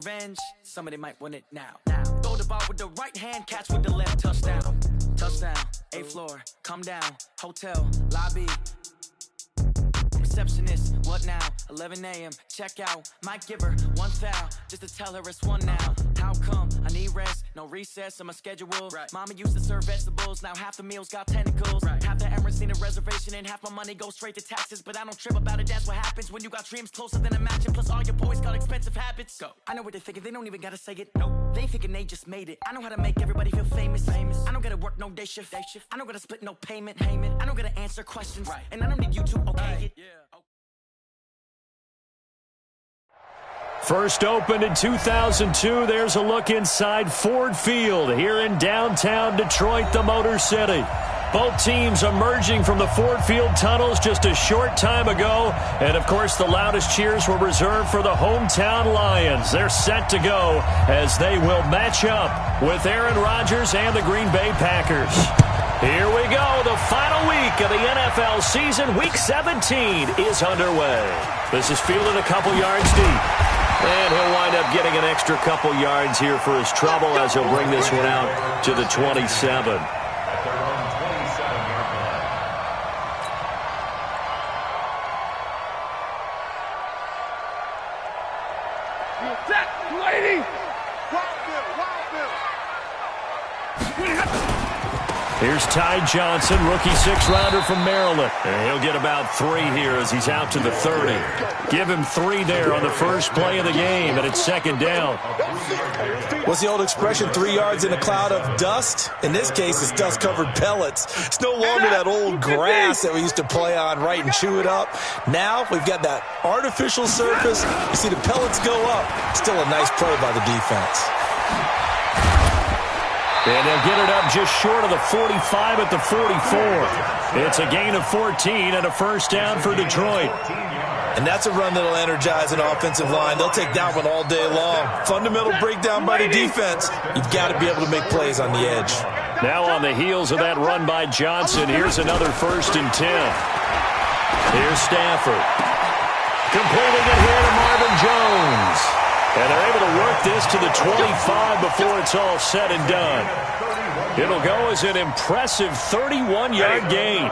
Revenge, somebody might win it now. Throw the ball with the right hand, catch with the left, touchdown. Touchdown, 8th floor, come down, hotel, lobby. Receptionist, what now? 11 a.m., check out. Might give her one foul, just to tell her it's one now. How come? I need rest, no recess in my schedule. Right. Mama used to serve vegetables, now half the meals got tentacles. Right. Half the Emirates need a reservation and half my money goes straight to taxes. But I don't trip about it, that's what happens when you got dreams closer than a match. And plus all your boys got expensive habits. Go. I know what they're thinking, they don't even gotta say it. Nope. They thinking they just made it. I know how to make everybody feel famous. I don't gotta work no day shift. I don't gotta split no payment. I don't gotta answer questions. Right. And I don't need you to okay it. Yeah. First opened in 2002, there's a look inside Ford Field here in downtown Detroit, the Motor City. Both teams emerging from the Ford Field tunnels just a short time ago. And, of course, the loudest cheers were reserved for the hometown Lions. They're set to go as they will match up with Aaron Rodgers and the Green Bay Packers. Here we go. The final week of the NFL season. Week 17 is underway. This is fielded a couple yards deep. And he'll wind up getting an extra couple yards here for his trouble as he'll bring this one out to the 27. Here's Ty Johnson, rookie six-rounder from Maryland. And he'll get about 3 here as he's out to the 30. Give him 3 there on the first play of the game, and it's second down. What's the old expression, 3 yards in a cloud of dust? In this case, it's dust-covered pellets. It's no longer that old grass that we used to play on, right, and chew it up. Now we've got that artificial surface. You see the pellets go up. Still a nice play by the defense. And they'll get it up just short of the 45 at the 44. It's a gain of 14 and a first down for Detroit. And that's a run that'll energize an offensive line. They'll take that one all day long. Fundamental breakdown by the defense. You've got to be able to make plays on the edge. Now on the heels of that run by Johnson, here's another 1st and 10. Here's Stafford. Completing it here to Marvin Jones. And they're able to work this to the 25 before it's all said and done. It'll go as an impressive 31-yard gain. Let's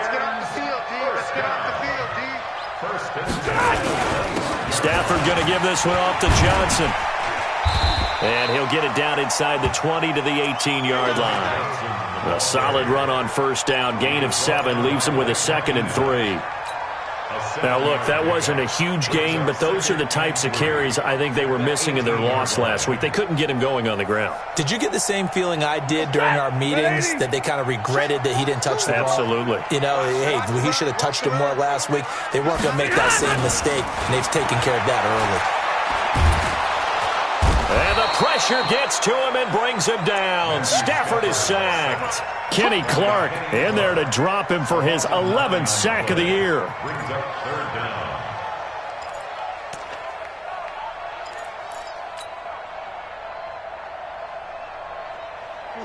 get off the field, D. Let's get off the field, D. Stafford going to give this one off to Johnson. And he'll get it down inside the 20 to the 18-yard line. A solid run on first down. Gain of 7 leaves him with a 2nd and 3. Now, look, that wasn't a huge gain, but those are the types of carries I think they were missing in their loss last week. They couldn't get him going on the ground. Did you get the same feeling I did during our meetings, that they kind of regretted that he didn't touch the ball? Absolutely. You know, hey, he should have touched him more last week. They weren't going to make that same mistake, and they've taken care of that early. And the pressure gets to him and brings him down. Stafford is sacked. Kenny Clark in there to drop him for his 11th sack of the year.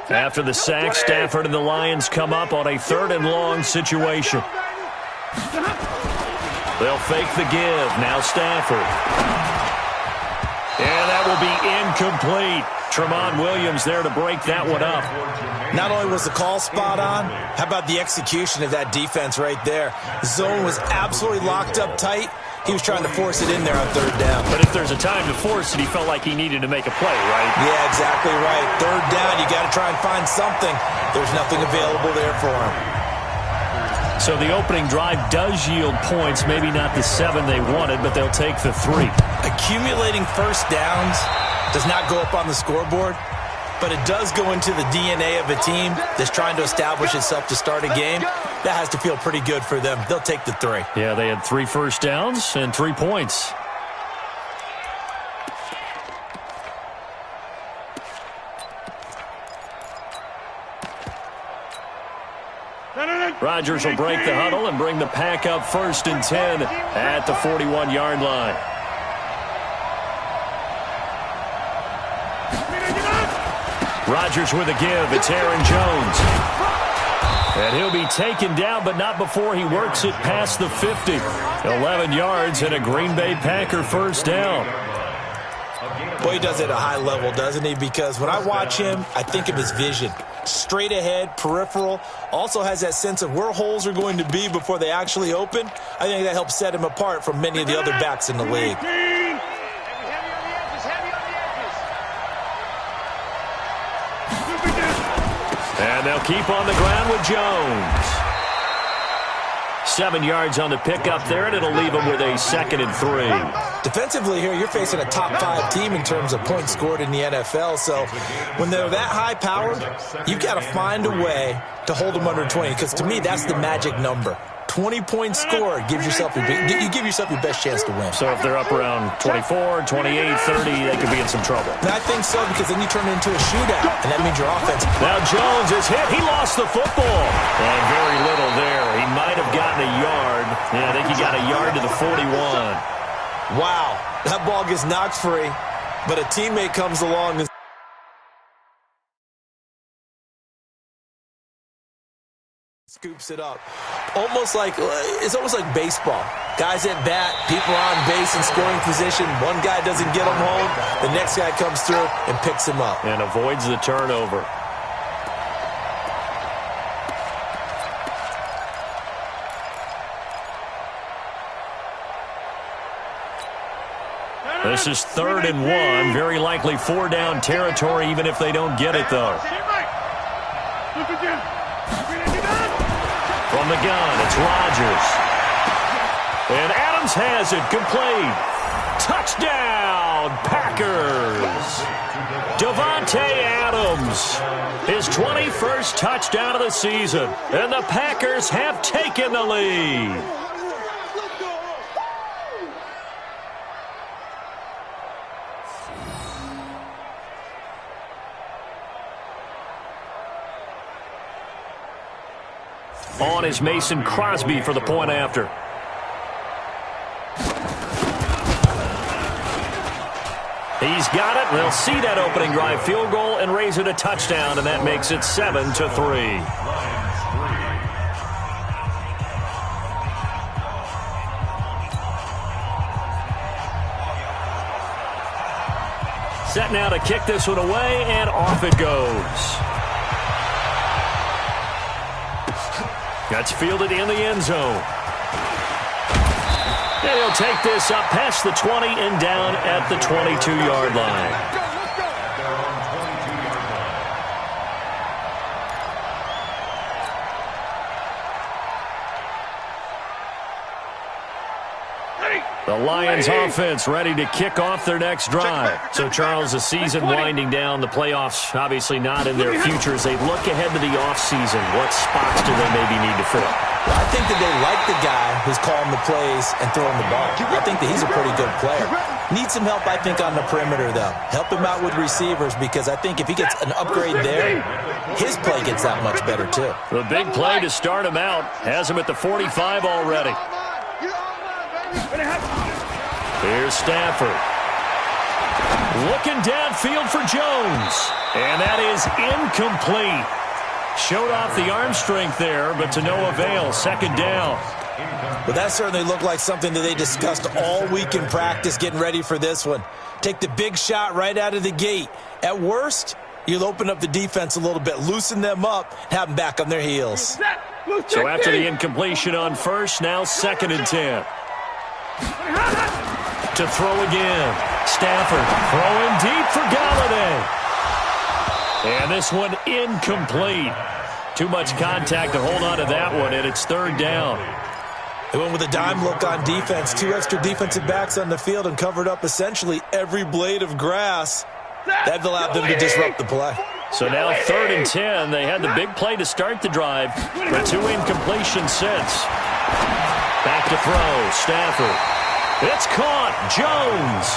After the sack, Stafford and the Lions come up on a 3rd and long situation. They'll fake the give. Now Stafford. And that will be incomplete. Tramon Williams there to break that one up. Not only was the call spot on, how about the execution of that defense right there? The zone was absolutely locked up tight. He was trying to force it in there on 3rd down. But if there's a time to force it, he felt like he needed to make a play, right? Yeah, exactly right. 3rd down, you got to try and find something. There's nothing available there for him. So the opening drive does yield points, maybe not the 7 they wanted, but they'll take the 3. Accumulating first downs does not go up on the scoreboard, but it does go into the DNA of a team that's trying to establish itself to start a game. That has to feel pretty good for them. They'll take the 3. Yeah, they had 3 first downs and 3 points. Rodgers will break the huddle and bring the pack up 1st and 10 at the 41-yard line. Rodgers with a give. It's Aaron Jones. And he'll be taken down, but not before he works it past the 50. 11 yards and a Green Bay Packer first down. Boy, he does it at a high level, doesn't he? Because when I watch him, I think of his vision. Straight ahead, peripheral. Also has that sense of where holes are going to be before they actually open. I think that helps set him apart from many of the other backs in the league. And they'll keep on the ground with Jones. 7 yards on the pickup there, and it'll leave them with a 2nd and 3. Defensively here, you're facing a top 5 team in terms of points scored in the NFL. So when they're that high-powered, you've got to find a way to hold them under 20. Because to me, that's the magic number. 20 points scored gives yourself you give yourself your best chance to win. So if they're up around 24, 28, 30, they could be in some trouble. And I think so, because then you turn it into a shootout, and that means your offense. Now Jones is hit. He lost the football. And very little there. He might have gotten a yard. Yeah, I think he got a yard to the 41. Wow, that ball gets knocked free, but a teammate comes along and scoops it up. It's almost like baseball. Guys at bat, people on base in scoring position. One guy doesn't get him home. The next guy comes through and picks him up. And avoids the turnover. This is 3rd and 1. Very likely 4-down territory, even if they don't get it, though. From the gun, it's Rodgers. And Adams has it, complete. Touchdown, Packers. Davante Adams, his 21st touchdown of the season. And the Packers have taken the lead. On is Mason Crosby for the point after. He's got it. They'll see that opening drive field goal and raise it a touchdown, and that makes it 7-3. Set now to kick this one away, and off it goes. That's fielded in the end zone. And he'll take this up past the 20 and down at the 22-yard line. The Lions offense ready to kick off their next drive. So, Charles, the season winding down, the playoffs obviously not in their future. As they look ahead to the offseason, what spots do they maybe need to fill? Well, I think that they like the guy who's calling the plays and throwing the ball. I think that he's a pretty good player. Needs some help, I think, on the perimeter, though. Help him out with receivers, because I think if he gets an upgrade there, his play gets that much better, too. The big play to start him out has him at the 45 already. Here's Stafford. Looking downfield for Jones. And that is incomplete. Showed off the arm strength there, but to no avail. 2nd down. Well, that certainly looked like something that they discussed all week in practice getting ready for this one. Take the big shot right out of the gate. At worst, you'll open up the defense a little bit, loosen them up, have them back on their heels. So after the incompletion on first, now 2nd and 10. To throw again. Stafford throwing deep for Galladay. And this one incomplete. Too much contact to hold on to that one, and it's 3rd down. They went with a dime look on defense. 2 extra defensive backs on the field and covered up essentially every blade of grass. That allowed them to disrupt the play. So now 3rd and 10. They had the big play to start the drive, but 2 incompletions since. Back to throw. Stafford. It's caught. Jones.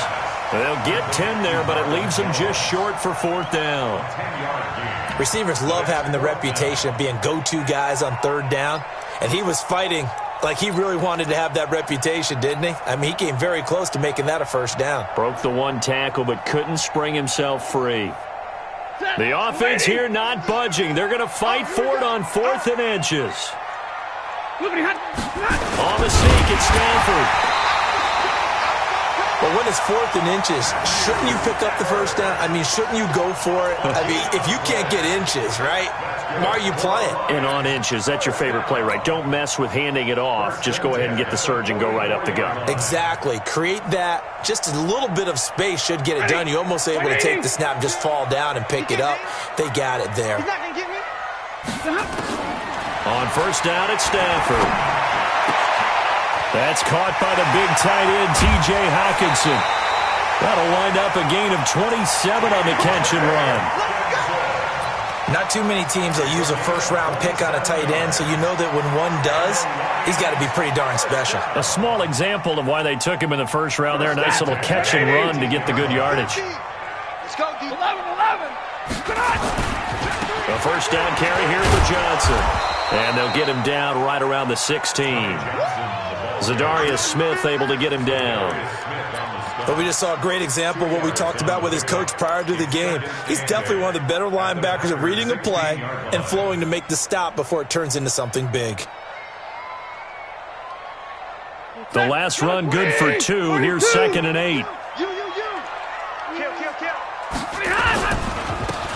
They'll get 10 there, but it leaves them just short for 4th down. Receivers love having the reputation of being go-to guys on 3rd down, and he was fighting like he really wanted to have that reputation, didn't he? I mean, he came very close to making that a 1st down. Broke the 1 tackle, but couldn't spring himself free. The offense here not budging. They're going to fight for it on 4th and inches. On the sneak, it's Stanford. But when it's 4th and inches, shouldn't you pick up the first down? I mean, shouldn't you go for it? I mean, if you can't get inches, right, why are you playing? And on inches, that's your favorite play, right? Don't mess with handing it off. Just go ahead and get the surge and go right up the gut. Exactly. Create that. Just a little bit of space should get it done. You're almost able to take the snap and just fall down and pick it up. They got it there. On first down, it's Stanford. That's caught by the big tight end, T.J. Hockenson. That'll wind up a gain of 27 on the catch and run. Not too many teams that use a first-round pick on a tight end, so you know that when one does, he's got to be pretty darn special. A small example of why they took him in the first round there. A nice little catch and run to get the good yardage. Let's go, D. 11. A first down carry here for Johnson. And they'll get him down right around the 16. Zadarius Smith able to get him down. But we just saw a great example of what we talked about with his coach prior to the game. He's definitely one of the better linebackers at reading a play and flowing to make the stop before it turns into something big. The last run good for 2. Here's 2nd and 8.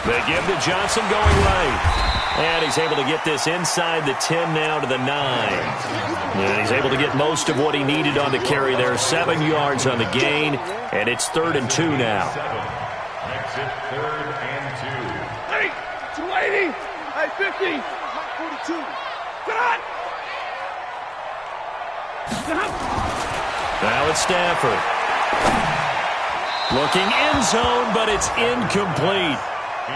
They give to Johnson going right. And he's able to get this inside the 10 now to the 9. And he's able to get most of what he needed on the carry there. 7 yards on the gain. And it's 3rd and 2 now. Exit 3rd and 2. Hey, 280. Hey, 50. 42. Cut. Now it's Stanford. Looking end zone, but it's incomplete.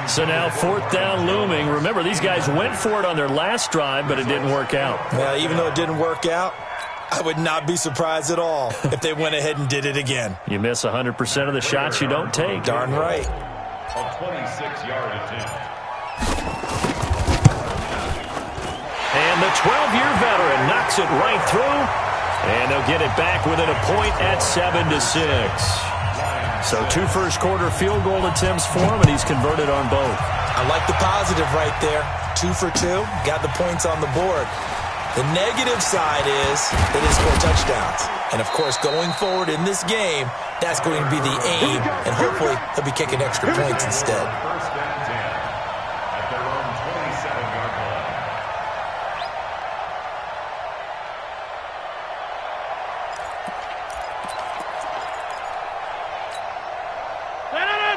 So now 4th down looming. Remember, these guys went for it on their last drive, but it didn't work out. Well, even though it didn't work out, I would not be surprised at all if they went ahead and did it again. You miss 100% of the shots you don't take. Darn right. A 26-yard attempt. And the 12-year veteran knocks it right through. And they'll get it back within a point at 7-6. So 2 first-quarter field goal attempts for him, and he's converted on both. I like the positive right there. 2 for 2, got the points on the board. The negative side is they didn't score touchdowns. And, of course, going forward in this game, that's going to be the aim, and hopefully they'll be kicking extra points instead. First and 10 at their own 27-yard line.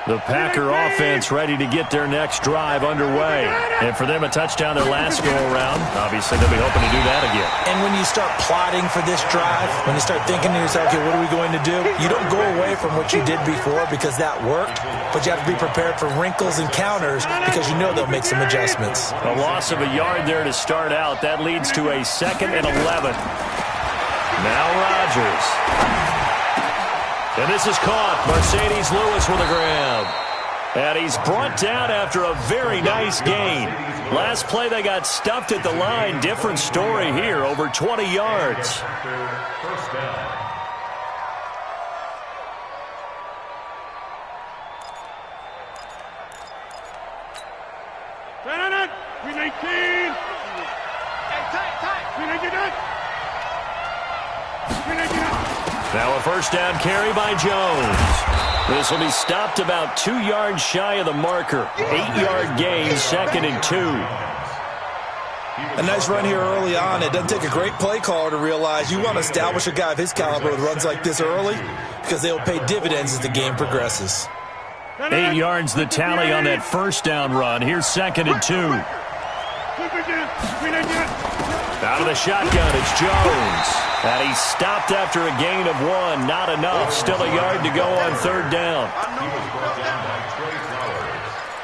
The Packer offense ready to get their next drive underway. And for them, a touchdown their last go-around. Obviously, they'll be hoping to do that again. And when you start plotting for this drive, when you start thinking to yourself, okay, what are we going to do? You don't go away from what you did before because that worked, but you have to be prepared for wrinkles and counters because you know they'll make some adjustments. A loss of a yard there to start out. That leads to a 2nd and 11. Now Rodgers. And this is caught. Mercedes Lewis with a grab. And he's brought down after a very nice gain. Last play they got stuffed at the line. Different story here. Over 20 yards. First down. Now a first down carry by Jones. This will be stopped about 2 yards shy of the marker. 8-yard gain, 2nd and 2. A nice run here early on. It doesn't take a great play caller to realize you want to establish a guy of his caliber with runs like this early because they'll pay dividends as the game progresses. 8 yards the tally on that first down run. Here's 2nd and 2. Out of the shotgun, it's Jones. And he's stopped after a gain of 1. Not enough. Still a yard to go on 3rd down.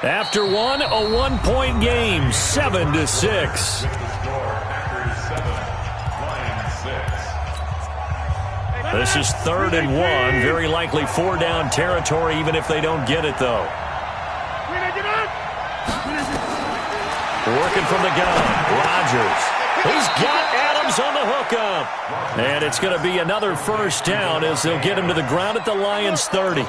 After 1, a 1-point game. 7-6. This is 3rd and 1. Very likely 4-down territory, even if they don't get it, though. Working from the gun. Rodgers. He's got Adams on the hookup. And it's going to be another first down as they'll get him to the ground at the Lions' 30.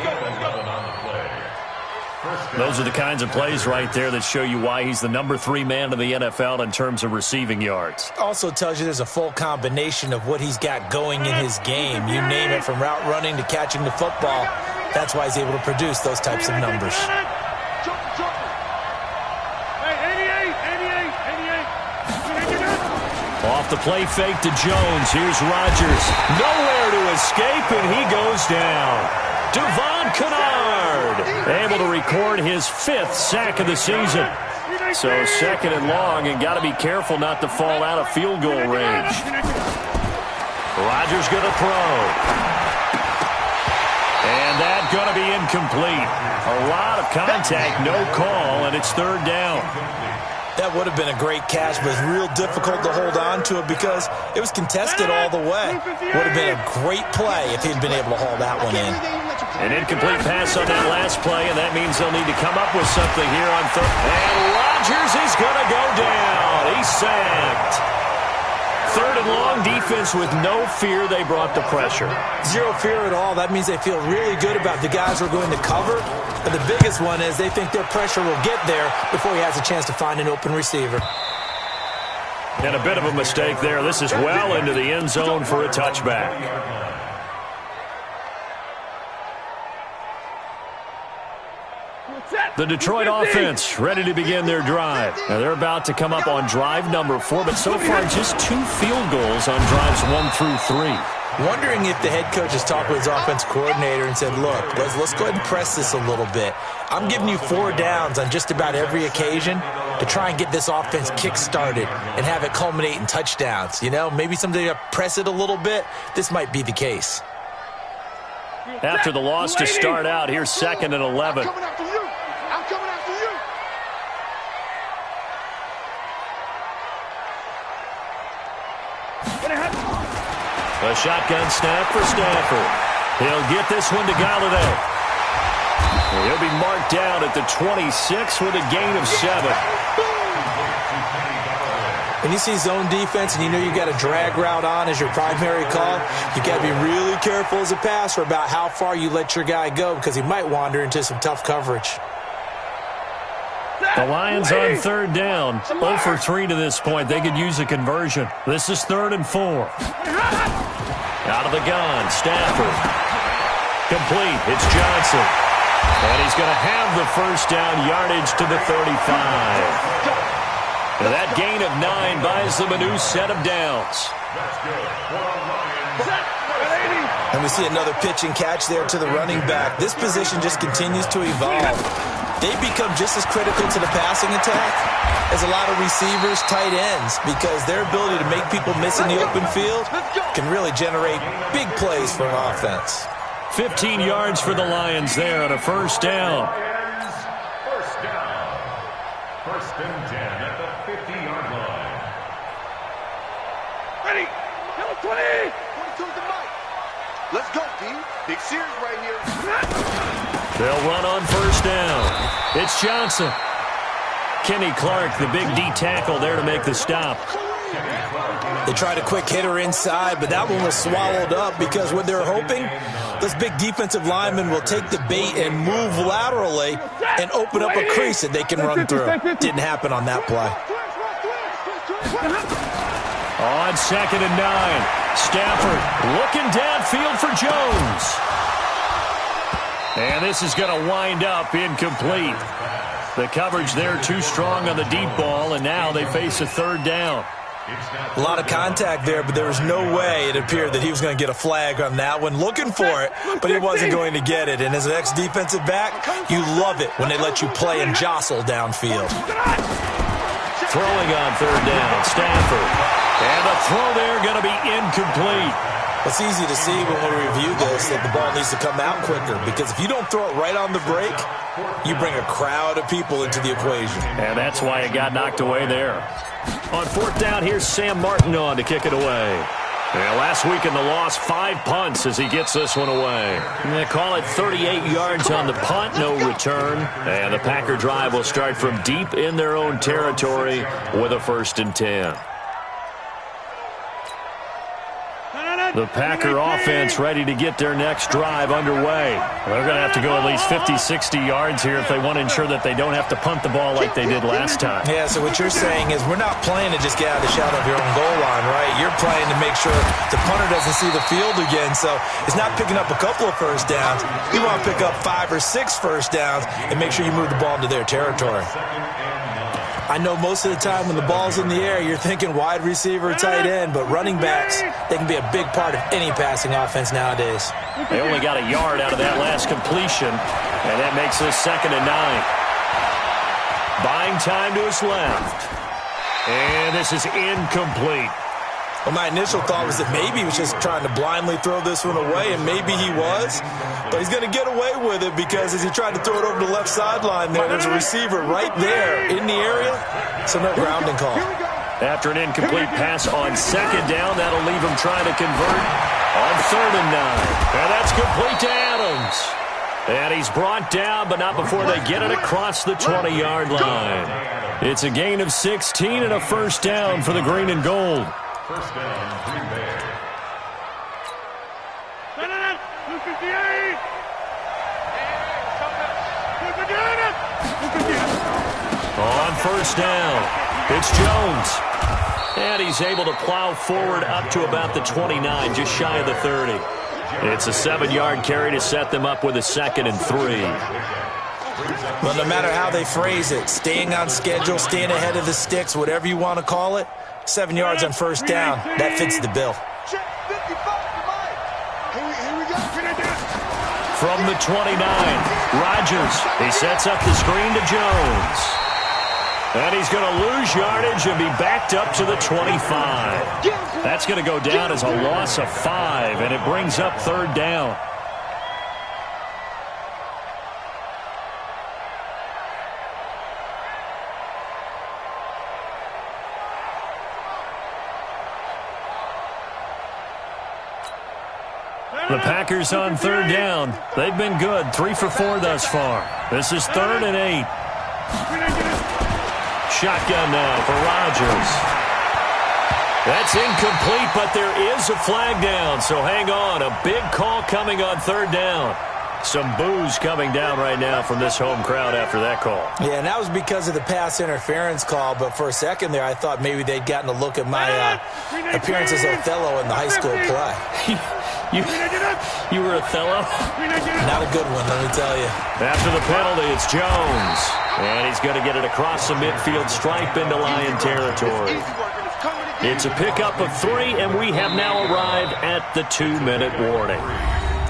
Those are the kinds of plays right there that show you why he's the number 3 man in the NFL in terms of receiving yards. Also tells you there's a full combination of what he's got going in his game. You name it, from route running to catching the football. That's why he's able to produce those types of numbers. Off the play fake to Jones. Here's Rodgers. Nowhere to escape, and he goes down. Devon Kennard able to record his 5th sack of the season. So 2nd and long, and got to be careful not to fall out of field goal range. Rodgers going to throw. And that's going to be incomplete. A lot of contact, no call, and it's 3rd down. That would have been a great catch, but it's real difficult to hold on to it because it was contested all the way. Would have been a great play if he'd been able to haul that one in. An incomplete pass on that last play, and that means they'll need to come up with something here on 3rd. And Rodgers is going to go down. He's sacked. 3rd and long, defense with no fear. They brought the pressure. Zero fear at all. That means they feel really good about the guys who are going to cover. And the biggest one is they think their pressure will get there before he has a chance to find an open receiver. And a bit of a mistake there. This is well into the end zone for a touchback. The Detroit offense ready to begin their drive. Now they're about to come up on drive number 4, but so far just 2 field goals on drives 1 through 3. Wondering if the head coach has talked with his offense coordinator and said, look, let's go ahead and press this a little bit. I'm giving you 4 downs on just about every occasion to try and get this offense kick-started and have it culminate in touchdowns. You know, maybe someday to press it a little bit. This might be the case. After the loss to start out, here's 2nd and 11. A shotgun snap for Stafford. He'll get this one to Galladay. He'll be marked down at the 26 with a gain of 7. When you see zone defense and you know you got a drag route on as your primary call, you got to be really careful as a passer about how far you let your guy go because he might wander into some tough coverage. The Lions on 3rd down. 0 for 3 to this point. They could use a conversion. This is 3rd and 4. Out of the gun, Stafford. Complete. It's Johnson. And he's going to have the 1st down, yardage to the 35. And that gain of 9 buys them a new set of downs. And we see another pitch and catch there to the running back. This position just continues to evolve. They become just as critical to the passing attack as a lot of receivers, tight ends, because their ability to make people miss in the open field can really generate big plays for an offense. 15 yards for the Lions there on a 1st down. First down. 1st and 10 at the 50-yard line. Ready. Number 20. 22 to Mike. Let's go, D. Big series right here. They'll run on 1st down. It's Johnson. Kenny Clark, the big D tackle there to make the stop. They tried a quick hitter inside, but that one was swallowed up because what they're hoping, those big defensive linemen will take the bait and move laterally and open up a crease that they can run through. Didn't happen on that play. On 2nd and 9, Stafford looking downfield for Jones. And this is going to wind up incomplete. The coverage there too strong on the deep ball, and now they face a 3rd down. A lot of contact there, but there was no way it appeared that he was going to get a flag on that one. Looking for it, but he wasn't going to get it. And as an ex-defensive back, you love it when they let you play and jostle downfield. Throwing on 3rd down, Stafford. And the throw there going to be incomplete. It's easy to see when we review this that the ball needs to come out quicker, because if you don't throw it right on the break, you bring a crowd of people into the equation. And that's why it got knocked away there. On 4th down, here's Sam Martin on to kick it away. And last week in the loss, 5 punts as he gets this one away. And they call it 38 yards on the punt, no return. And the Packer drive will start from deep in their own territory with a 1st and 10. The Packer offense ready to get their next drive underway. They're going to have to go at least 50, 60 yards here if they want to ensure that they don't have to punt the ball like they did last time. Yeah, so what you're saying is we're not playing to just get out of the shadow of your own goal line, right? You're playing to make sure the punter doesn't see the field again. So it's not picking up a couple of first downs. You want to pick up 5 or 6 first downs and make sure you move the ball into their territory. I know most of the time when the ball's in the air, you're thinking wide receiver, tight end, but running backs, they can be a big part of any passing offense nowadays. They only got a yard out of that last completion, and that makes this 2nd and 9. Buying time to his left. And this is incomplete. Well, my initial thought was that maybe he was just trying to blindly throw this one away, and maybe he was. But he's going to get away with it because as he tried to throw it over the left sideline there's a receiver right there in the area, so no grounding call. After an incomplete pass on 2nd down, that'll leave him trying to convert on 3rd and 9. And that's complete to Adams. And he's brought down, but not before they get it across the 20-yard line. It's a gain of 16 and a first down for the green and gold. First down, Green Bay. On first down, it's Jones. And he's able to plow forward up to about the 29, just shy of the 30. It's a 7-yard carry to set them up with a 2nd and 3. Well, no matter how they phrase it, staying on schedule, staying ahead of the sticks, whatever you want to call it, 7 yards on first down, that fits the bill. From the 29, Rodgers, he sets up the screen to Jones. And he's going to lose yardage and be backed up to the 25. That's going to go down as a loss of 5, and it brings up 3rd down. The Packers on 3rd down. They've been good, 3 for 4 thus far. This is 3rd and 8. Shotgun now for Rodgers. That's incomplete, but there is a flag down, so hang on. A big call coming on 3rd down. Some boos coming down right now from this home crowd after that call. Yeah, and that was because of the pass interference call, but for a second there I thought maybe they'd gotten a look at my appearance as Othello in the high school play. You were Othello? Not a good one, let me tell you. After the penalty, it's Jones. And he's going to get it across the midfield stripe into Lion territory. It's a pickup of 3, and we have now arrived at the 2-minute warning.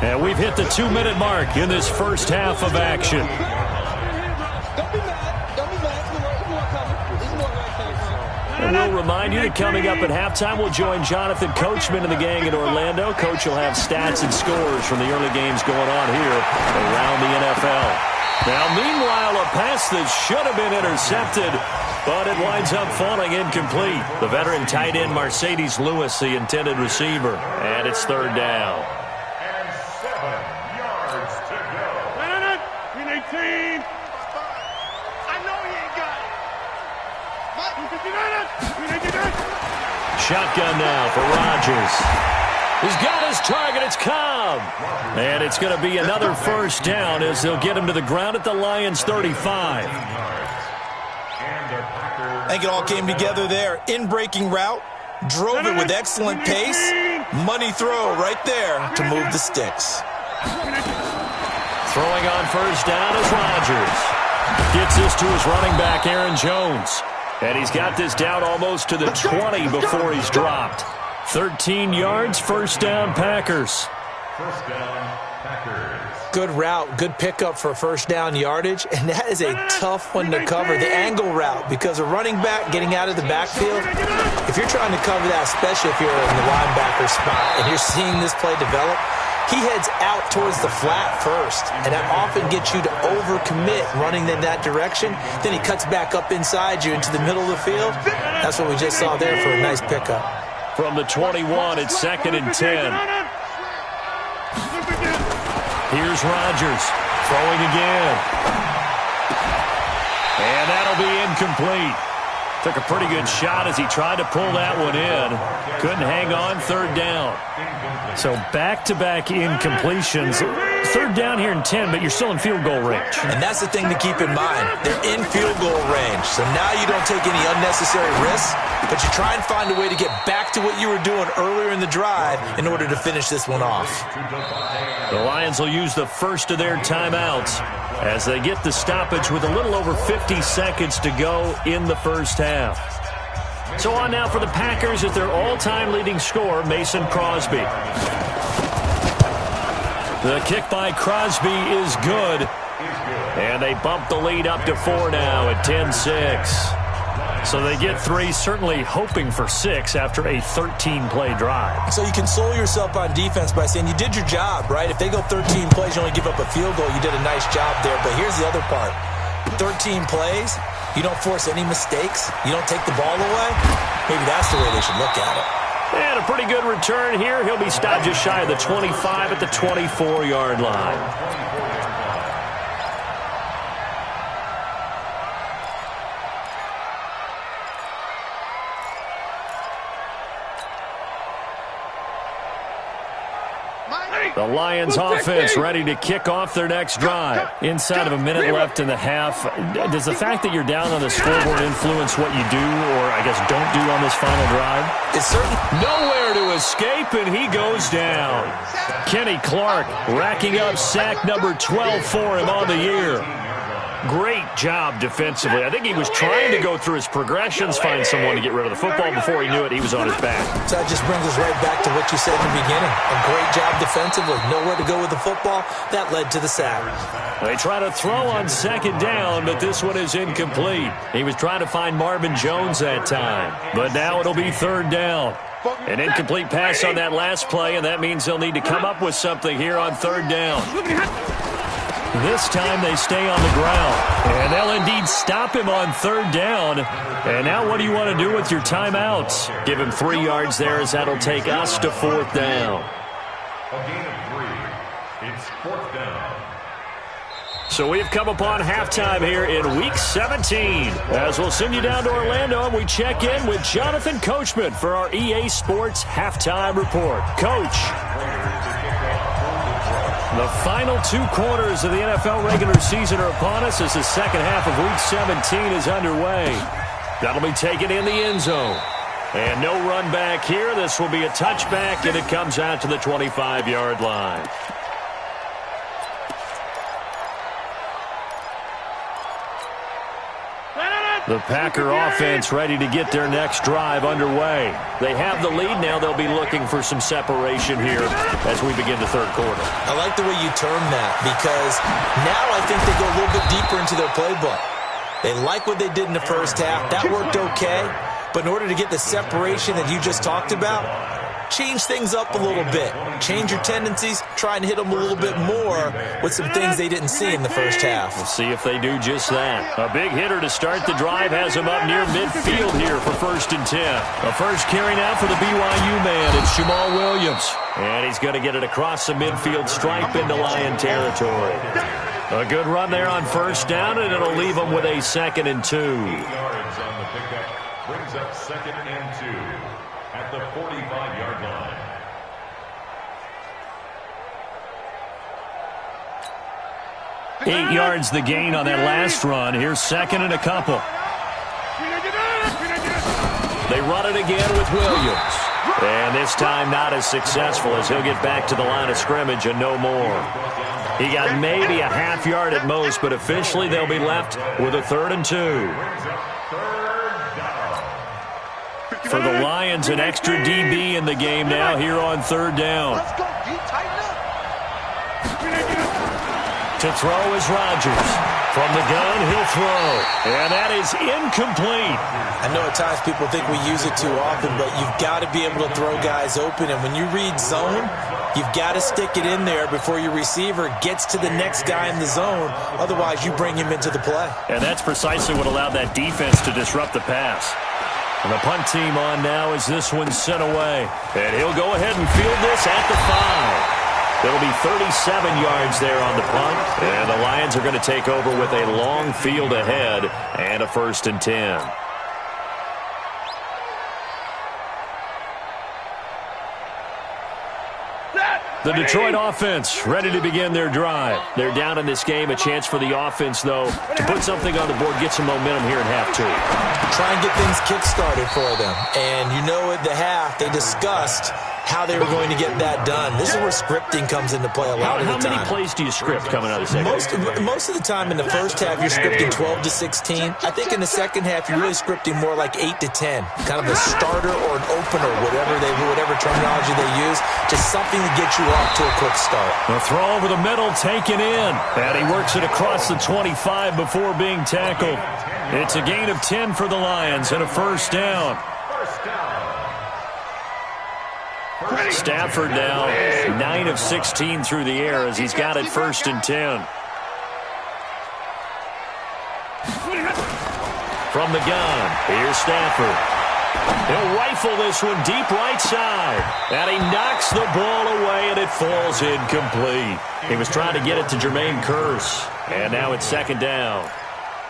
And we've hit the 2-minute mark in this first half of action. And we'll remind you that coming up at halftime, we'll join Jonathan Coachman and the gang in Orlando. Coach will have stats and scores from the early games going on here around the NFL. Now, meanwhile, a pass that should have been intercepted, but it winds up falling incomplete. The veteran tight end Mercedes Lewis, the intended receiver, and it's 3rd down. And 7 yards to go. Green 18. I know he ain't got it. Shotgun now for Rodgers. He's got his target. It's Cobb. And it's going to be another first down as they'll get him to the ground at the Lions' 35. I think it all came together there. In-breaking route, drove it with excellent pace. Money throw right there to move the sticks. Throwing on first down is Rodgers. Gets this to his running back, Aaron Jones. And he's got this down almost to the 20 before he's dropped. 13 yards, first down, Packers. First down, Packers. Good route, good pickup for first down yardage, and that is a tough one to cover, the angle route, because a running back getting out of the backfield, if you're trying to cover that, especially if you're in the linebacker spot and you're seeing this play develop, he heads out towards the flat first, and that often gets you to overcommit running in that direction. Then he cuts back up inside you into the middle of the field. That's what we just saw there for a nice pickup. From the 21, it's 2nd and 10. Here's Rodgers throwing again. And that'll be incomplete. Took a pretty good shot as he tried to pull that one in. Couldn't hang on, third down. So back-to-back incompletions. Third down here in 10, but you're still in field goal range. And that's the thing to keep in mind. They're in field goal range. So now you don't take any unnecessary risks, but you try and find a way to get back to what you were doing earlier in the drive in order to finish this one off. The Lions will use the first of their timeouts as they get the stoppage with a little over 50 seconds to go in the first half. So on now for the Packers at their all-time leading scorer, Mason Crosby. The kick by Crosby is good. And they bump the lead up to 4 now at 10-6. So they get 3, certainly hoping for 6 after a 13-play drive. So you console yourself on defense by saying you did your job, right? If they go 13 plays, you only give up a field goal, you did a nice job there. But here's the other part. 13 plays, you don't force any mistakes, you don't take the ball away. Maybe that's the way they should look at it. And a pretty good return here. He'll be stopped just shy of the 25 at the 24-yard line. The Lions offense ready to kick off their next drive. Inside of a minute left in the half. Does the fact that you're down on the scoreboard influence what you do or, I guess, don't do on this final drive? It's certainly nowhere to escape, and he goes down. Kenny Clark racking up sack number 12 for him on the year. Great job defensively. I think he was trying to go through his progressions, find someone to get rid of the football. Before he knew it, he was on his back. So that just brings us right back to what you said in the beginning. A great job defensively. Nowhere to go with the football. That led to the sack. They try to throw on second down, but this one is incomplete. He was trying to find Marvin Jones that time. But now it'll be third down. An incomplete pass on that last play, and that means they'll need to come up with something here on third down. This time they stay on the ground, and they'll indeed stop him on third down. And now what do you want to do with your timeouts? Give him 3 yards there as that'll take us to fourth down. A gain of 3. It's fourth down. So we've come upon halftime here in Week 17. As we'll send you down to Orlando, and we check in with Jonathan Coachman for our EA Sports Halftime Report. Coach. The final 2 quarters of the NFL regular season are upon us as the second half of Week 17 is underway. That'll be taken in the end zone. And no run back here. This will be a touchback, and it comes out to the 25-yard line. The Packer offense ready to get their next drive underway. They have the lead now. They'll be looking for some separation here as we begin the third quarter. I like the way you term that because now I think they go a little bit deeper into their playbook. They like what they did in the first half. That worked okay. But in order to get the separation that you just talked about, change things up a little bit. Change your tendencies. Try and hit them a little bit more with some things they didn't see in the first half. We'll see if they do just that. A big hitter to start the drive has him up near midfield here for 1st and 10. The first carry now for the BYU man. It's Jamal Williams. And he's going to get it across the midfield stripe into Lion territory. A good run there on first down, and it'll leave them with a 2nd and 2. 8 yards on the pickup. Brings up 2nd and 2 at the 45-yard line. Eight yards the gain on that last run. Here's 2nd and a couple. They run it again with Williams. And this time not as successful as he'll get back to the line of scrimmage and no more. He got maybe a half yard at most, but officially they'll be left with a 3rd and 2. For the Lions, an extra DB in the game now here on 3rd down. Let's go, D. Tighten up. To throw is Rodgers. From the gun, he'll throw. And that is incomplete. I know at times people think we use it too often, but you've got to be able to throw guys open. And when you read zone, you've got to stick it in there before your receiver gets to the next guy in the zone. Otherwise, you bring him into the play. And that's precisely what allowed that defense to disrupt the pass. And the punt team on now as this one's sent away. And he'll go ahead and field this at the 5. It'll be 37 yards there on the punt. And the Lions are going to take over with a long field ahead and a 1st and 10. The Detroit offense ready to begin their drive. They're down in this game. A chance for the offense, though, to put something on the board, get some momentum here in half two. Try and get things kick-started for them. And you know at the half, they discussed how they were going to get that done. This is where scripting comes into play a lot of the time. How many plays do you script coming out of the second? Most of the time in the first half, you're scripting 12 to 16. I think in the second half, you're really scripting more like 8 to 10. Kind of a starter or an opener, whatever terminology they use. Just something to get you off to a quick start. The throw over the middle, taken in. And he works it across the 25 before being tackled. It's a gain of 10 for the Lions and a first down. Stafford now 9 of 16 through the air as he's got it first and 10. From the gun, here's Stafford. He'll rifle this one deep right side. And he knocks the ball away, and it falls incomplete. He was trying to get it to Jermaine Kearse. And now it's second down.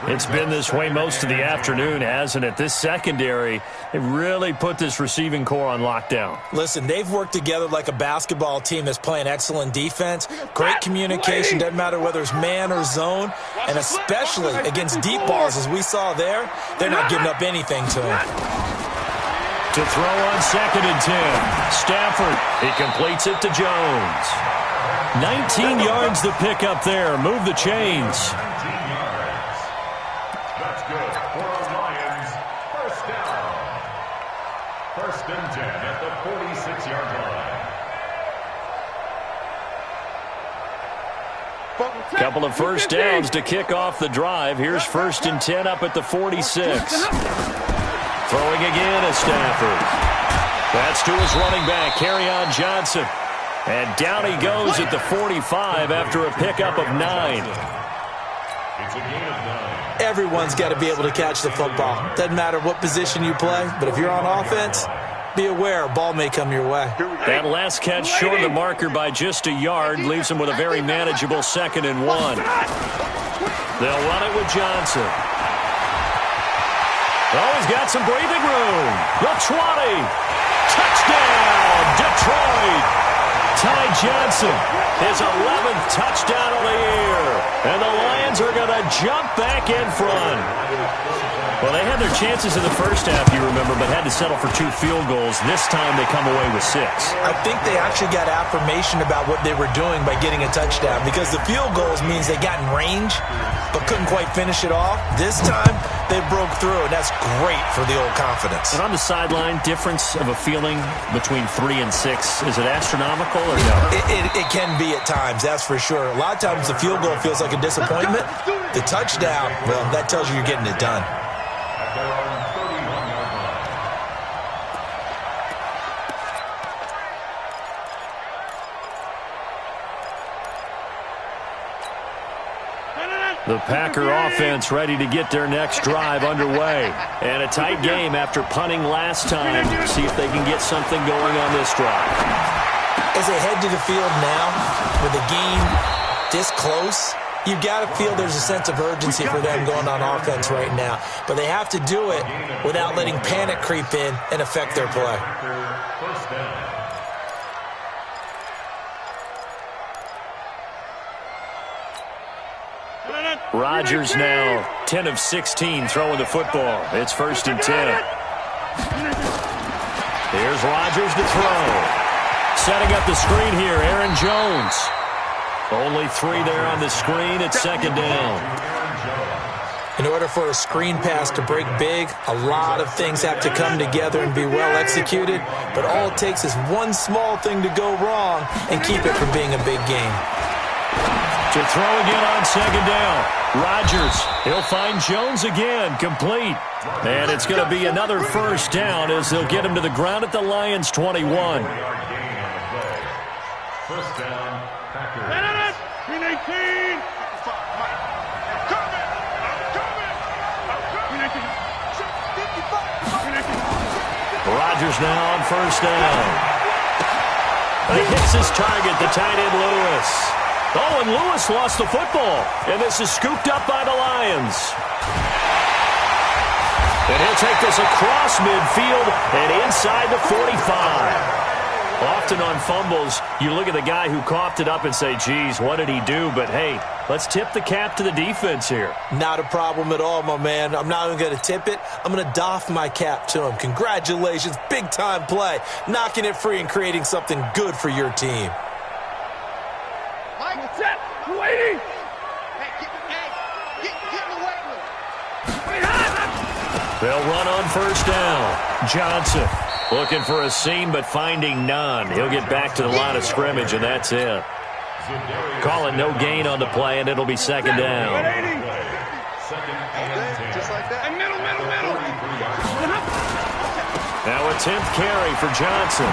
It's been this way most of the afternoon, hasn't it? This secondary, they really put this receiving core on lockdown. Listen, they've worked together like a basketball team that's playing excellent defense. Great communication, doesn't matter whether it's man or zone. And especially against deep balls, as we saw there, they're not giving up anything to him. To throw on second and 10. Stafford, he completes it to Jones. 19 yards the pick up there. Move the chains. First and 10 at the 46-yard line. Couple of first downs to kick off the drive. Here's first and 10 up at the 46. Throwing again is Stafford. That's to his running back, Kerryon Johnson. And down he goes at the 45 after a pickup of 9. It's a gain of 9. Everyone's got to be able to catch the football. Doesn't matter what position you play, but if you're on offense, be aware a ball may come your way. That last catch short of the marker by just a yard leaves him with a very manageable second and 1. They'll run it with Johnson. Oh, he's got some breathing room. The 20. Touchdown, Detroit. Ty Johnson, his 11th touchdown of the year. And the Lions are going to jump back in front. Well, they had their chances in the first half, you remember, but had to settle for 2 field goals. This time they come away with 6. I think they actually got affirmation about what they were doing by getting a touchdown, because the field goals means they got in range but couldn't quite finish it off. This time they broke through, and that's great for the old confidence. And on the sideline, difference of a feeling between 3 and 6, is it astronomical or no? It can be at times, that's for sure. A lot of times the field goal feels like a disappointment. The touchdown, well, that tells you you're getting it done. At their own 31-yard line. The Packer offense ready to get their next drive underway. And a tight game after punting last time. See if they can get something going on this drive. As they head to the field now, with the game this close, you've got to feel there's a sense of urgency for them going on offense right now. But they have to do it without letting panic creep in and affect their play. First down. Rodgers now 10 of 16 throwing the football. It's first and 10. Here's Rodgers to throw. Setting up the screen here, Aaron Jones. Only 3 there on the screen. It's second down. In order for a screen pass to break big, a lot of things have to come together and be well executed. But all it takes is one small thing to go wrong and keep it from being a big game. To throw again on second down. Rodgers, he'll find Jones again, complete. And it's going to be another first down as they'll get him to the ground at the Lions' 21. First down, Packers. Rodgers now on first down. He hits his target, the tight end Lewis. Oh, and Lewis lost the football. And this is scooped up by the Lions. And he'll take this across midfield and inside the 45. Often on fumbles, you look at the guy who coughed it up and say, geez, what did he do? But, hey, let's tip the cap to the defense here. Not a problem at all, my man. I'm not even going to tip it. I'm going to doff my cap to him. Congratulations. Big-time play. Knocking it free and creating something good for your team. Mike, set. Waiting. Hey, get in the weight room. They'll run on first down. Johnson looking for a seam but finding none. He'll get back to the line of scrimmage, and that's it. Calling no gain on the play, and it'll be second down. Second and 10. Just like that. Middle. Now a 10th carry for Johnson.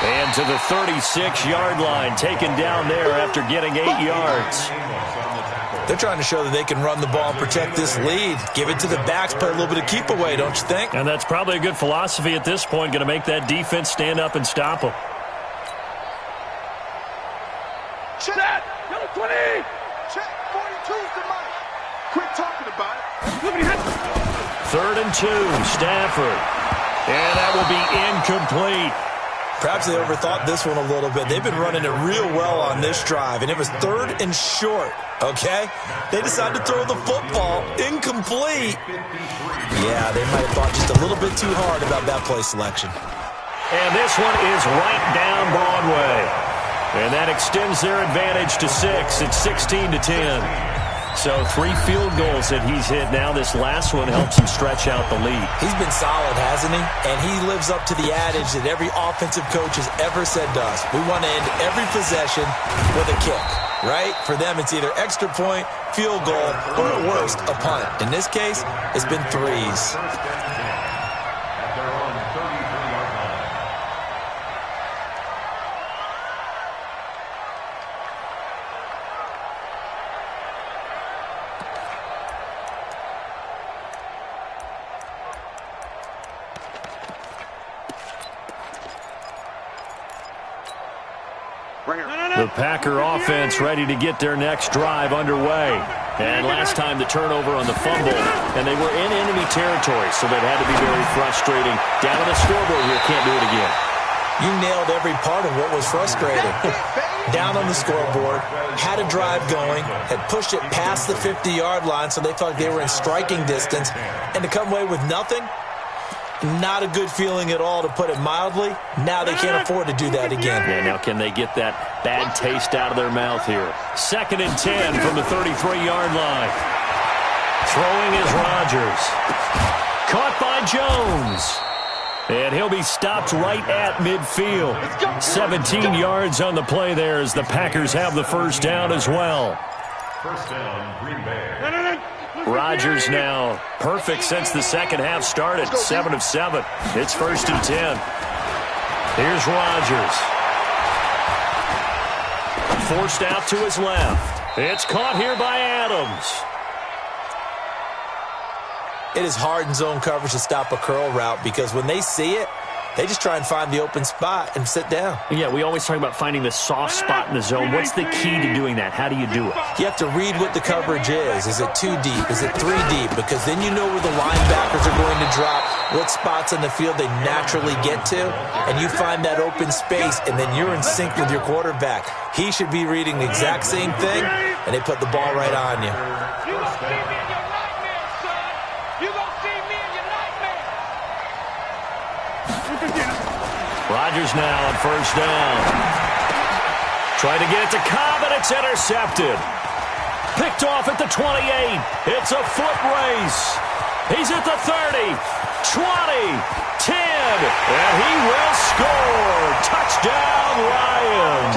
And to the 36-yard line, taken down there after getting 8 yards. They're trying to show that they can run the ball and protect this lead. Give it to the backs, play a little bit of keep away, don't you think? And that's probably a good philosophy at this point, going to make that defense stand up and stop them. Check. Number 20. Check. 42's the mic. Quit talking about it. 3rd and 2, Stafford. And that will be incomplete. Perhaps they overthought this one a little bit. They've been running it real well on this drive, and it was 3rd and short, okay? They decided to throw the football incomplete. Yeah, they might have thought just a little bit too hard about that play selection. And this one is right down Broadway. And that extends their advantage to 6. It's 16-10. So 3 field goals that he's hit now. This last one helps him stretch out the lead. He's been solid, hasn't he? And he lives up to the adage that every offensive coach has ever said to us. We want to end every possession with a kick, right? For them, it's either extra point, field goal, or at worst, a punt. In this case, it's been 3s. At their own 33-yard line. The Packer offense ready to get their next drive underway. And last time the turnover on the fumble, and they were in enemy territory, so that had to be very frustrating. Down on the scoreboard here, can't do it again. You nailed every part of what was frustrating. Down on the scoreboard, had a drive going, had pushed it past the 50-yard line, so they felt like they were in striking distance, and to come away with nothing, not a good feeling at all, to put it mildly. Now they can't afford to do that again. Yeah, now can they get that bad taste out of their mouth here? 2nd and 10 from the 33-yard line. Throwing is Rodgers. Caught by Jones. And he'll be stopped right at midfield. 17 yards on the play there as the Packers have the first down as well. First down, Green Bay. Rodgers now perfect since the second half started. 7 of 7. It's 1st and 10. Here's Rodgers. Forced out to his left. It's caught here by Adams. It is hard in zone coverage to stop a curl route because when they see it, they just try and find the open spot and sit down. Yeah, we always talk about finding the soft spot in the zone. What's the key to doing that? How do you do it? You have to read what the coverage is. Is it 2 deep? Is it 3 deep? Because then you know where the linebackers are going to drop, what spots on the field they naturally get to, and you find that open space, and then you're in sync with your quarterback. He should be reading the exact same thing, and they put the ball right on you. You gonna see me in your nightmare, son. You gonna see me in your nightmare. Rodgers now on first down. Trying to get it to Cobb, and it's intercepted. Picked off at the 28. It's a foot race. He's at the 30, 20, 10, and he will score. Touchdown, Lions.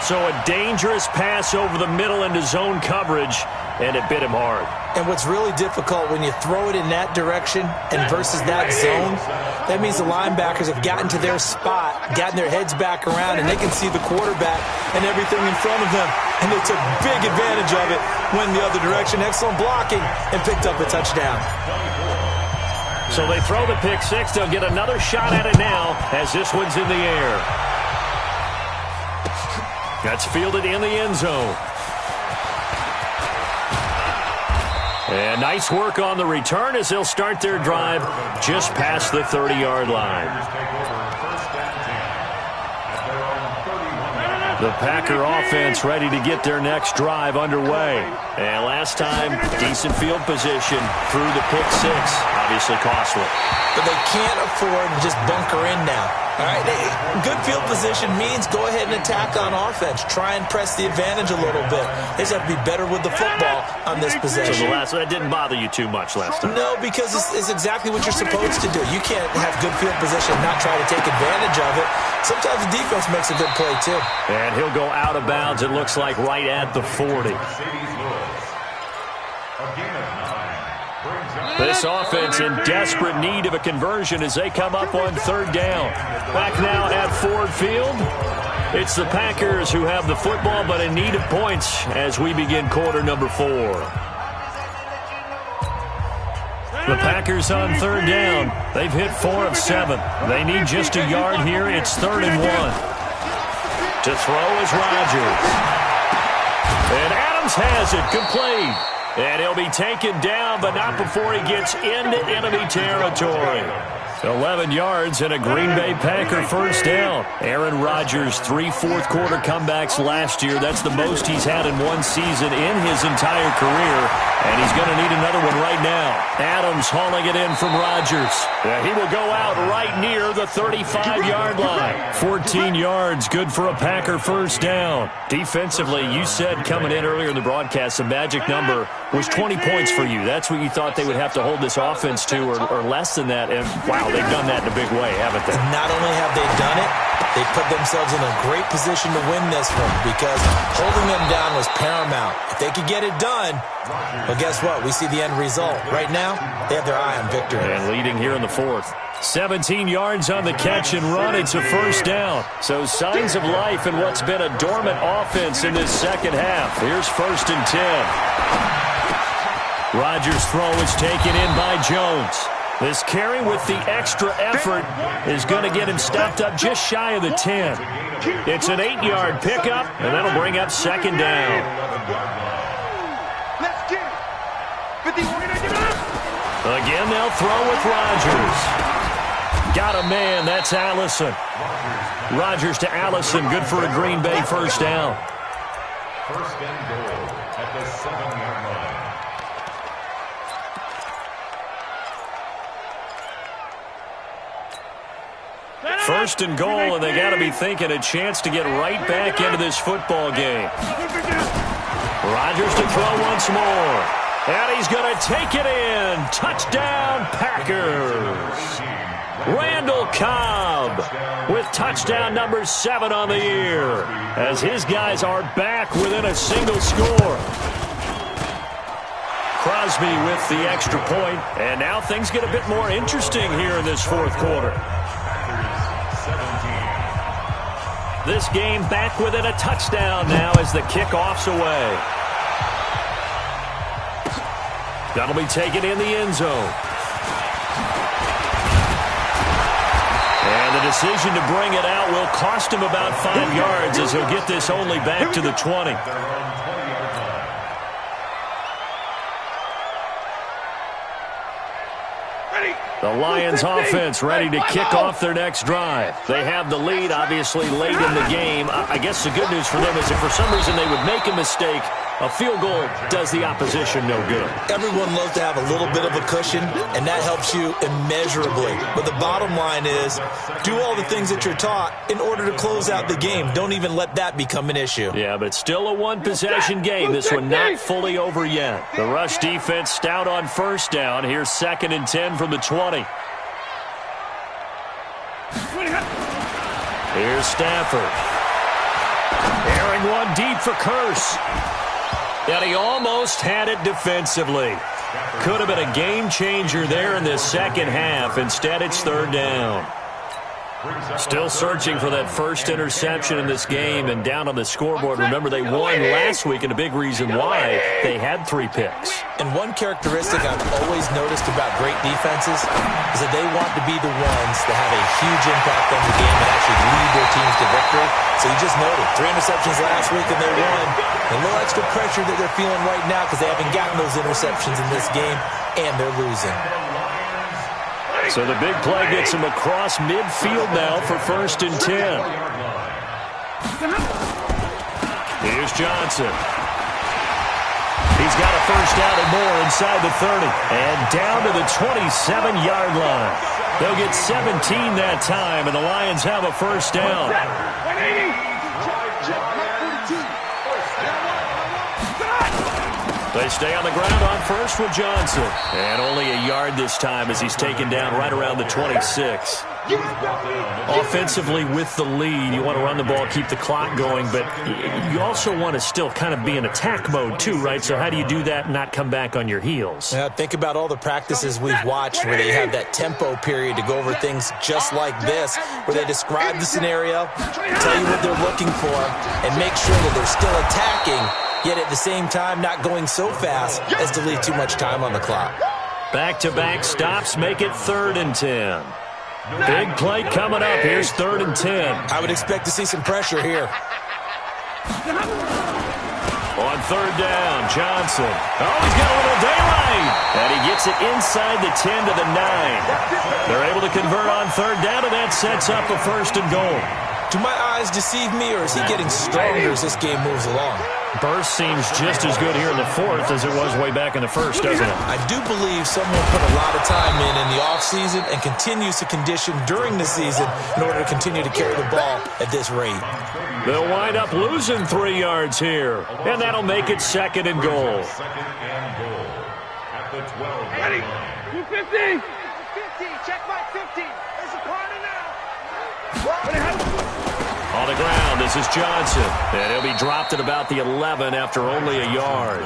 So a dangerous pass over the middle into zone coverage, and it bit him hard. And what's really difficult when you throw it in that direction and versus that zone, that means the linebackers have gotten to their spot, gotten their heads back around, and they can see the quarterback and everything in front of them. And they took big advantage of it, went the other direction, excellent blocking, and picked up a touchdown. So they throw the pick six. They'll get another shot at it now as this one's in the air. That's fielded in the end zone. And nice work on the return as they'll start their drive just past the 30-yard line. The Packer offense ready to get their next drive underway. And last time, decent field position through the pick six. Obviously costly. But they can't afford to just bunker in now. All right, good field position means go ahead and attack on offense. Try and press the advantage a little bit. They just have to be better with the football on this possession. So that didn't bother you too much last time? No, because it's exactly what you're supposed to do. You can't have good field position and not try to take advantage of it. Sometimes the defense makes a good play, too. And he'll go out of bounds, it looks like, right at the 40. This offense in desperate need of a conversion as they come up on third down. Back now at Ford Field. It's the Packers who have the football but in need of points as we begin quarter number 4. The Packers on third down. They've hit 4 of 7. They need just a yard here. It's 3rd and 1. To throw is Rodgers. And Adams has it complete. And he'll be taken down, but not before he gets into enemy territory. 11 yards and a Green Bay Packer first down. Aaron Rodgers, 3 fourth-quarter comebacks last year. That's the most he's had in one season in his entire career, and he's going to need another one right now. Adams hauling it in from Rodgers. He will go out right near the 35-yard line. 14 yards, good for a Packer first down. Defensively, you said coming in earlier in the broadcast, the magic number was 20 points for you. That's what you thought they would have to hold this offense to, or less than that. And wow, they've done that in a big way, haven't they? Not only have they done it, they put themselves in a great position to win this one because holding them down was paramount. If they could get it done, well, guess what? We see the end result. Right now, they have their eye on victory. And leading here in the 4th. 17 yards on the catch and run. It's a first down. So signs of life in what's been a dormant offense in this second half. Here's 1st and 10. Rodgers' throw is taken in by Jones. This carry with the extra effort is going to get him stopped up just shy of the 10. It's an 8-yard pickup, and that'll bring up 2nd down. Let's get it. 50, we're going to get it. Again, they'll throw with Rodgers. Got a man, that's Allison. Rodgers to Allison, good for a Green Bay first down. 1st and goal at the 7-yard line. First and goal, and they got to be thinking a chance to get right back into this football game. Rodgers to throw once more. And he's going to take it in. Touchdown, Packers. Randall Cobb with touchdown number 7 on the year as his guys are back within a single score. Crosby with the extra point, and now things get a bit more interesting here in this 4th quarter. This game back within a touchdown now as the kickoff's away. That'll be taken in the end zone. And the decision to bring it out will cost him about 5 yards as he'll get this only back to the 20. The Lions offense ready to kick off their next drive. They have the lead, obviously, late in the game. I guess the good news for them is if for some reason they would make a mistake, a field goal does the opposition no good. Everyone loves to have a little bit of a cushion, and that helps you immeasurably. But the bottom line is, do all the things that you're taught in order to close out the game. Don't even let that become an issue. Yeah, but still a one-possession game. This one not fully over yet. The rush defense stout on first down. Here's 2nd and 10 from the 20. Here's Stafford. Airing one deep for Curse. And he almost had it defensively. Could have been a game changer there in the second half. Instead, it's 3rd down. Still searching for that first interception in this game and down on the scoreboard. Remember, they won last week, and a big reason why they had 3 picks. And one characteristic I've always noticed about great defenses is that they want to be the ones that have a huge impact on the game and actually lead their teams to victory. So you just noted 3 interceptions last week and they won. A little extra pressure that they're feeling right now because they haven't gotten those interceptions in this game, and they're losing. So the big play gets him across midfield now for 1st and 10. Here's Johnson. He's got a first down and more inside the 30. And down to the 27-yard line. They'll get 17 that time, and the Lions have a first down. They stay on the ground on first with Johnson. And only a yard this time as he's taken down right around the 26. Offensively with the lead, you want to run the ball, keep the clock going, but you also want to still kind of be in attack mode too, right? So how do you do that and not come back on your heels? Think about all the practices we've watched where they have that tempo period to go over things just like this, where they describe the scenario, tell you what they're looking for, and make sure that they're still attacking, yet at the same time not going so fast as to leave too much time on the clock. Back-to-back stops make it 3rd and 10. Big play coming up. Here's 3rd and 10. I would expect to see some pressure here. On 3rd down, Johnson. Oh, he's got a little daylight. And he gets it inside the 10 to the 9. They're able to convert on 3rd down, and that sets up a 1st and goal. Do my eyes deceive me, or is he getting stronger as this game moves along? Burst seems just as good here in the 4th as it was way back in the 1st, doesn't it? I do believe someone put a lot of time in the offseason and continues to condition during the season in order to continue to carry the ball at this rate. They'll wind up losing 3 yards here, and that'll make it 2nd and goal. 2nd and goal at the 12. Ready? 250. 50, check my 50. There's a corner now. On the ground, this is Johnson. And he'll be dropped at about the 11 after only a yard.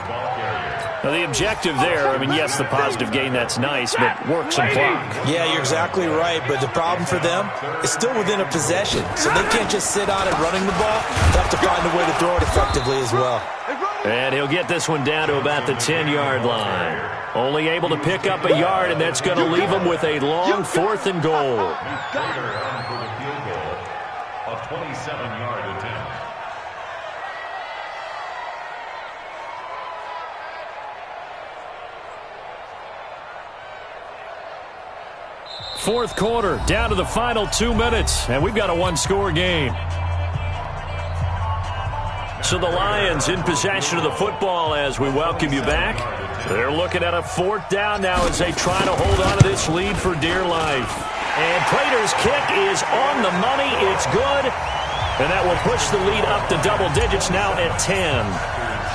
Now, the objective there, I mean, yes, the positive gain, that's nice, but work some clock. Yeah, you're exactly right, but the problem for them is still within a possession, so they can't just sit on it running the ball. They have to find a way to throw it effectively as well. And he'll get this one down to about the 10-yard line. Only able to pick up a yard, and that's going to leave him with a long 4th and goal. A 27-yard attempt. Fourth quarter, down to the final 2 minutes, and we've got a 1-score game. So the Lions in possession of the football as we welcome you back. They're looking at a 4th down now as they try to hold on to this lead for dear life. And Prater's kick is on the money. It's good. And that will push the lead up to double digits now at 10.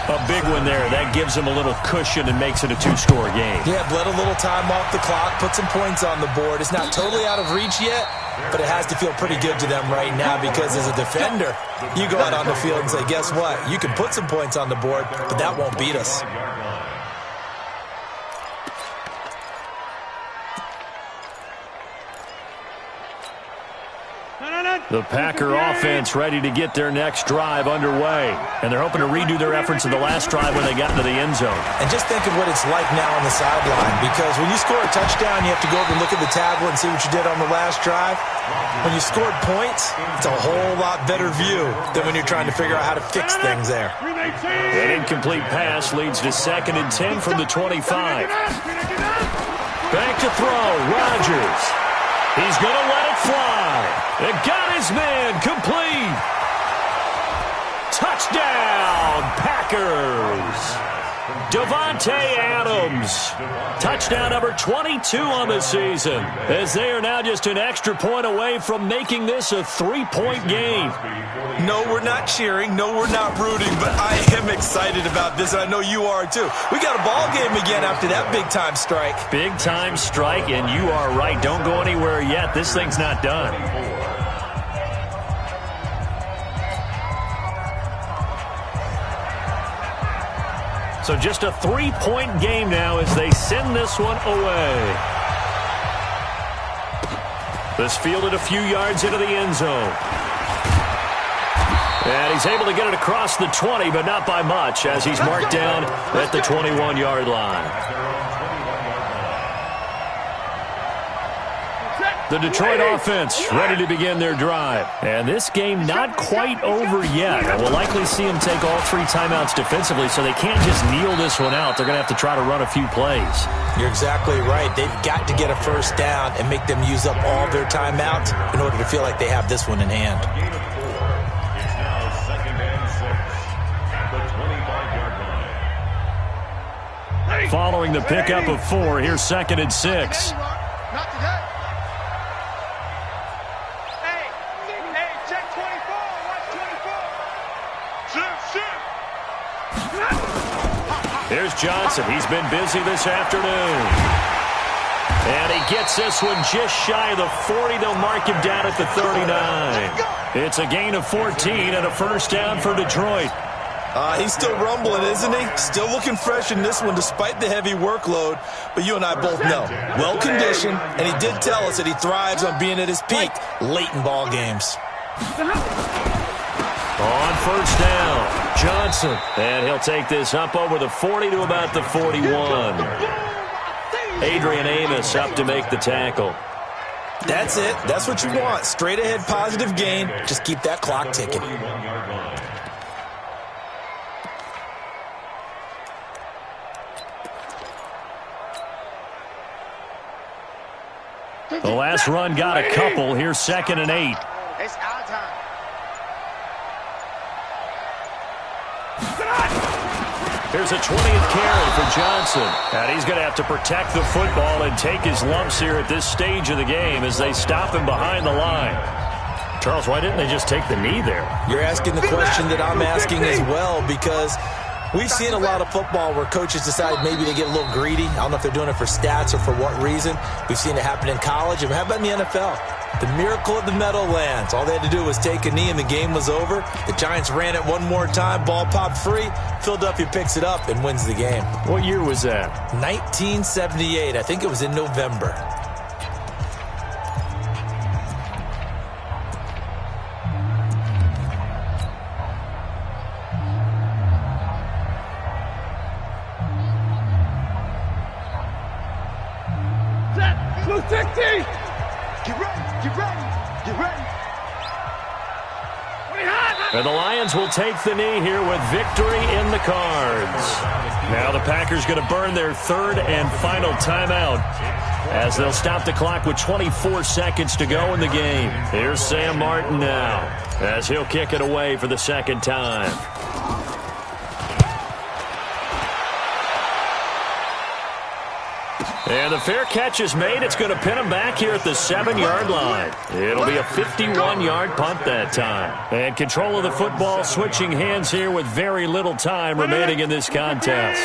A big one there. That gives them a little cushion and makes it a 2-score game. Yeah, bled a little time off the clock, put some points on the board. It's not totally out of reach yet, but it has to feel pretty good to them right now because as a defender, you go out on the field and say, guess what? You can put some points on the board, but that won't beat us. The Packer offense ready to get their next drive underway. And they're hoping to redo their efforts in the last drive when they got into the end zone. And just think of what it's like now on the sideline, because when you score a touchdown, you have to go over and look at the tablet and see what you did on the last drive. When you scored points, it's a whole lot better view than when you're trying to figure out how to fix things there. An incomplete pass leads to 2nd and 10 from the 25. Back to throw, Rodgers. He's going to let it fly. It got his man complete. Touchdown, Packers. Davante Adams. Touchdown number 22 on the season, as they are now just an extra point away from making this a 3-point game. No, we're not cheering. No, we're not rooting, but I am excited about this, and I know you are too. We got a ball game again after that big-time strike. Big-time strike, and you are right. Don't go anywhere yet. This thing's not done. So just a 3-point game now as they send this one away. This fielded a few yards into the end zone. And he's able to get it across the 20, but not by much, as he's marked down at the 21-yard line. The Detroit offense ready to begin their drive. And this game not quite over yet. And we'll likely see them take all 3 timeouts defensively, so they can't just kneel this one out. They're going to have to try to run a few plays. You're exactly right. They've got to get a first down and make them use up all of their timeouts in order to feel like they have this one in hand. It's now 2nd and 6 at the 25-yard line. Following the pickup of 4, here's 2nd and 6. Not today. Check 24. Watch 24. Here's Johnson. He's been busy this afternoon. And he gets this one just shy of the 40. They'll mark him down at the 39. It's a gain of 14 and a first down for Detroit. He's still rumbling, isn't he? Still looking fresh in this one despite the heavy workload. But you and I both know, well-conditioned, and he did tell us that he thrives on being at his peak late in ball games. On first down, Johnson. And he'll take this up over the 40 to about the 41. Adrian Amos up to make the tackle. That's it. That's what you want. Straight ahead positive gain. Just keep that clock ticking. The last run got a couple. Here's 2nd and 8. It's our time. Here's a 20th carry for Johnson. And he's going to have to protect the football and take his lumps here at this stage of the game as they stop him behind the line. Charles, why didn't they just take the knee there? You're asking the question that I'm asking as well, because we've seen a lot of football where coaches decide maybe they get a little greedy. I don't know if they're doing it for stats or for what reason. We've seen it happen in college. And how about in the NFL? The miracle of the Meadowlands. All they had to do was take a knee and the game was over. The Giants ran it one more time. Ball popped free. Philadelphia picks it up and wins the game. What year was that? 1978. I think it was in November. Blue 60. Get ready. Get ready. Get ready. And the Lions will take the knee here with victory in the cards. Now the Packers going to burn their 3rd and final timeout as they'll stop the clock with 24 seconds to go in the game. Here's Sam Martin now as he'll kick it away for the 2nd time. And the fair catch is made. It's going to pin him back here at the 7-yard line. It'll be a 51-yard punt that time. And control of the football switching hands here with very little time remaining in this contest.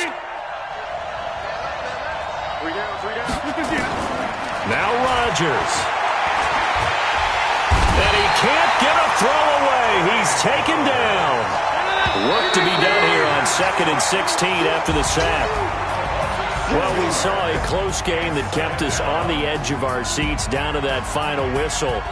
Now Rodgers. And he can't get a throw away. He's taken down. Work to be done here on 2nd and 16 after the sack. Well, we saw a close game that kept us on the edge of our seats down to that final whistle.